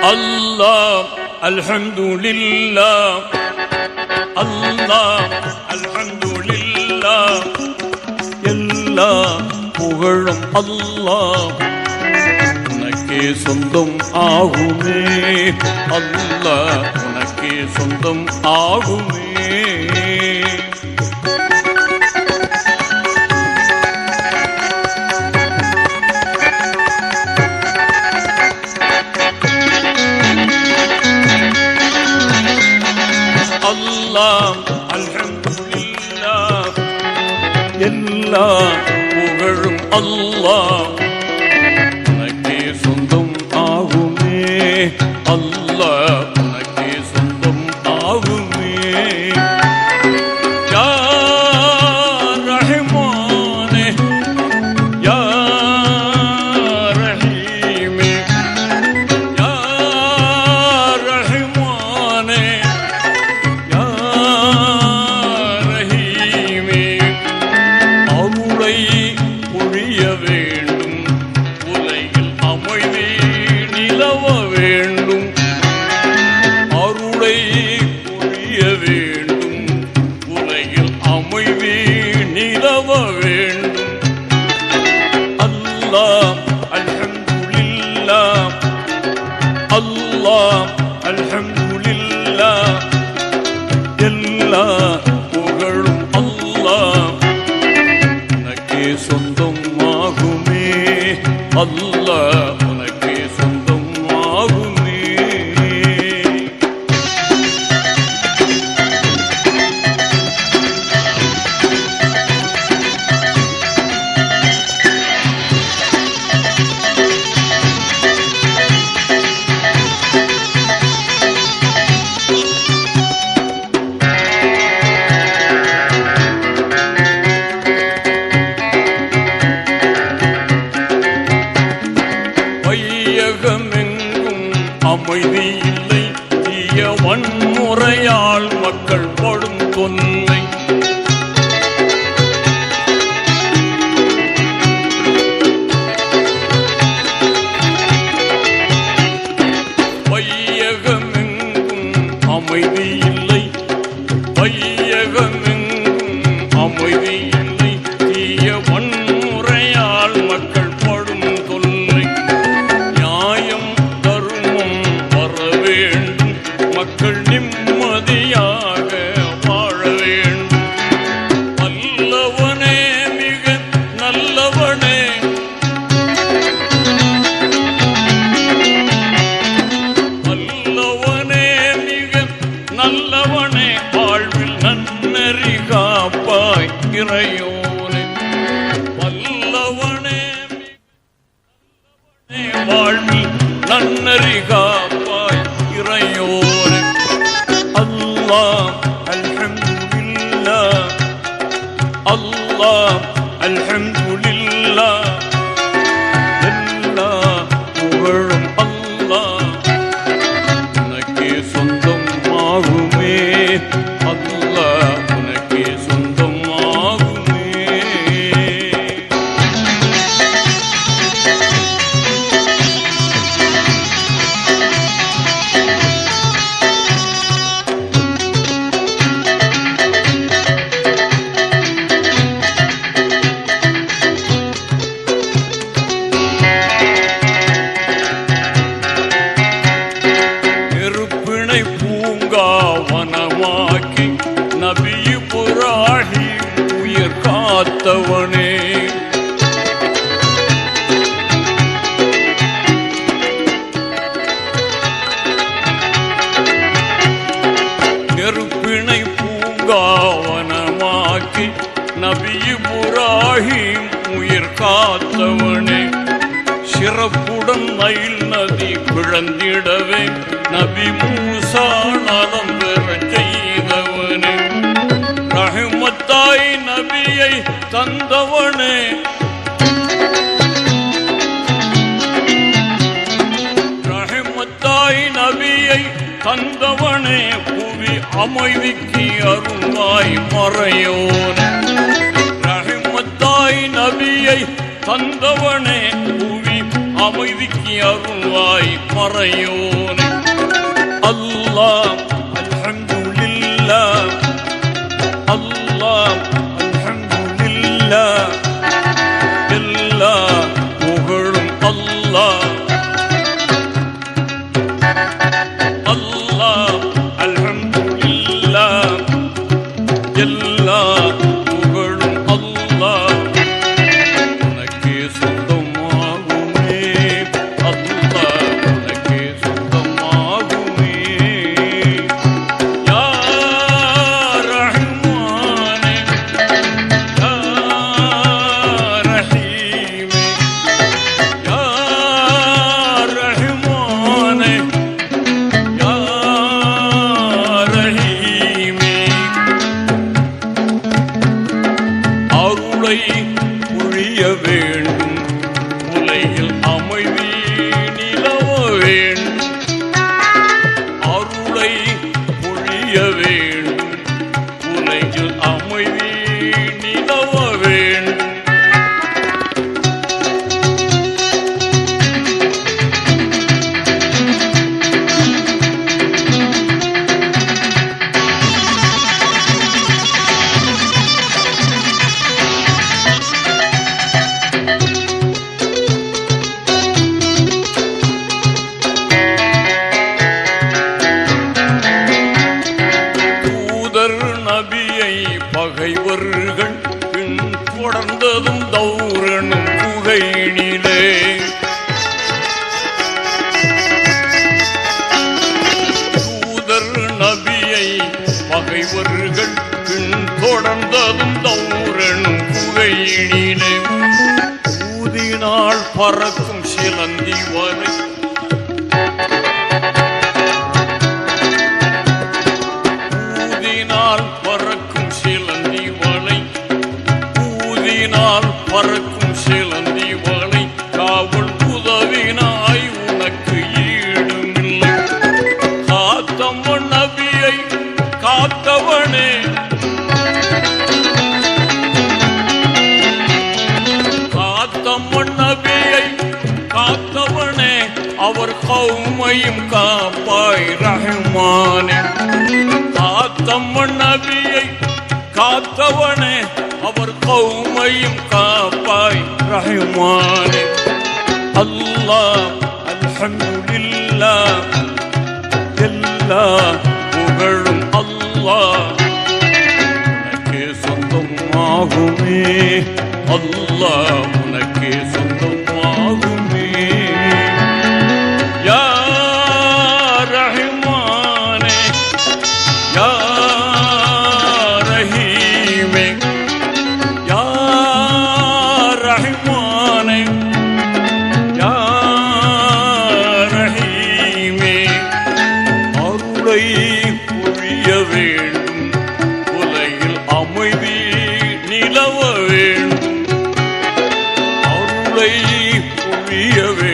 அல்லாஹ் அல்ஹம்துலில்லாஹ், அல்லாஹ் அல்ஹம்துலில்லாஹ், எல்லா புகழும் அல்லாஹ் உனக்கே சொந்தம் ஆகுமே. அல்லாஹ் உனக்கே சொந்தம் ஆகுமே. அல்லாஹ் அல்ஹம்துலில்லாஹ், எல்லா புகழும் அல்லாஹ் உனக்கே சொந்தம் ஆகுமே. அல்லாஹ் உனக்கே சொந்தம் ஆகுமே. யா ரஹ்மானே யா ரஹீமே, யா ரஹ்மானே யா ரஹீமே, அருளை பொழிய வேண்டும், உலகில் அமைதி நிலவ வேண்டும். அருளை பொழிய வேண்டும், உலகில் அமைதி நிலவ வேண்டும். அல்லாஹ் அல்ஹம்துலில்லாஹ், அல்லாஹ் அல்ஹம்துலில்லாஹ், எல்லா புகழும் அல்லாஹ் உனக்கே சொந்தம் ஆகுமே. அல்லாஹ் உனக்கே சொந்தம் ஆகுமே. வையகமெங்கும் அமைதி இல்லை, தீய வன்முறையால் மக்கள் படும் தொல்லை. வையகமெங்கும் அமைதி இல்லை, வையகமெங்கும் அமைதி இல்லை, தீய வன்முறையால் மக்கள் படும் தொல்லை. நியாயம் தர்மம் வர வேண்டும், மக்கள் நிம்மதியாக வாழ வேண்டும். வல்லவனே மிக நல்லவனே, வல்லவனே மிக நல்லவனே, வாழ்வில் நன்னறி காப்பாய் இறையோனே. வல்லவனே வாழ்வில் நன்னறி காப்பாய் இறையோனே. அல்லாஹ் அல்ஹம்துலில்லாஹ், அல்லாஹ் அல்ஹம்துலில்லாஹ், எல்லா புகழும் அல்லாஹ் உனக்கே சொந்தம் ஆகுமே. அல்லாஹ் உனக்கே சொந்தம் ஆகுமே. நெருப்பினை பூங்காவனமாக்கி நபி இப்ராஹீம் உயிர் காத்தவனே. நெருப்பினை பூங்காவனமாக்கி நபி இப்ராஹீம் உயிர் காத்தவனே. சிறப்புடன் நைல் நதி பிளந்திடவே நபி மூசா நலம் பெறச் செய்தவனே. ரஹ்மத்தாய் நபியை தந்தவனே, ரஹ்மத்தாய் நபியை தந்தவனே, புவி அமைதிக்கு அருள்வாய் மறையோனே. ரஹ்மத்தாய் நபியை தந்தவனே, புவி அமைதிக்கு அருள்வாய் மறையோனே. பகைவர்கள் பின் தொடர்ந்ததும் தௌரனும் புகையினிலே தூதர் நபியை பகைவர்கள் பின் தொடர்ந்ததும் தௌரனும் புகையினிலே ஊதினால் பறக்கும் சிலந்தி வரை பறக்கும் சிலந்தி வலை ஊதினால் பறக்கும் சிலந்தி வலை காவல் உதவினாய் உனக்கு ஈடுமில்லை காத்தவன் நபியை காத்தவனே காத்தவன் நபியை காத்தவனே அவர் கௌமையும் காப்பாய் ரஹ்மானே காத்தவன் நபியை காத்தவனே அவர் கௌமையும் காப்பாய் ரஹ்மானே அல்லாஹ் அல்ஹம்துலில்லாஹ் எல்லா புகழும் அல்லாஹ் உனக்கே சொந்தமாகுமே அல்லாஹ் உனக்கே சொந்தமாகுமே யா ரஹ்மானே யா ரஹீமே யா ரஹ்மானே யா ரஹீமே அருளை பொழிய வேண்டும் உலகில் அமைதி நிலவ வேண்டும் அருளை பொழிய வேண்டும்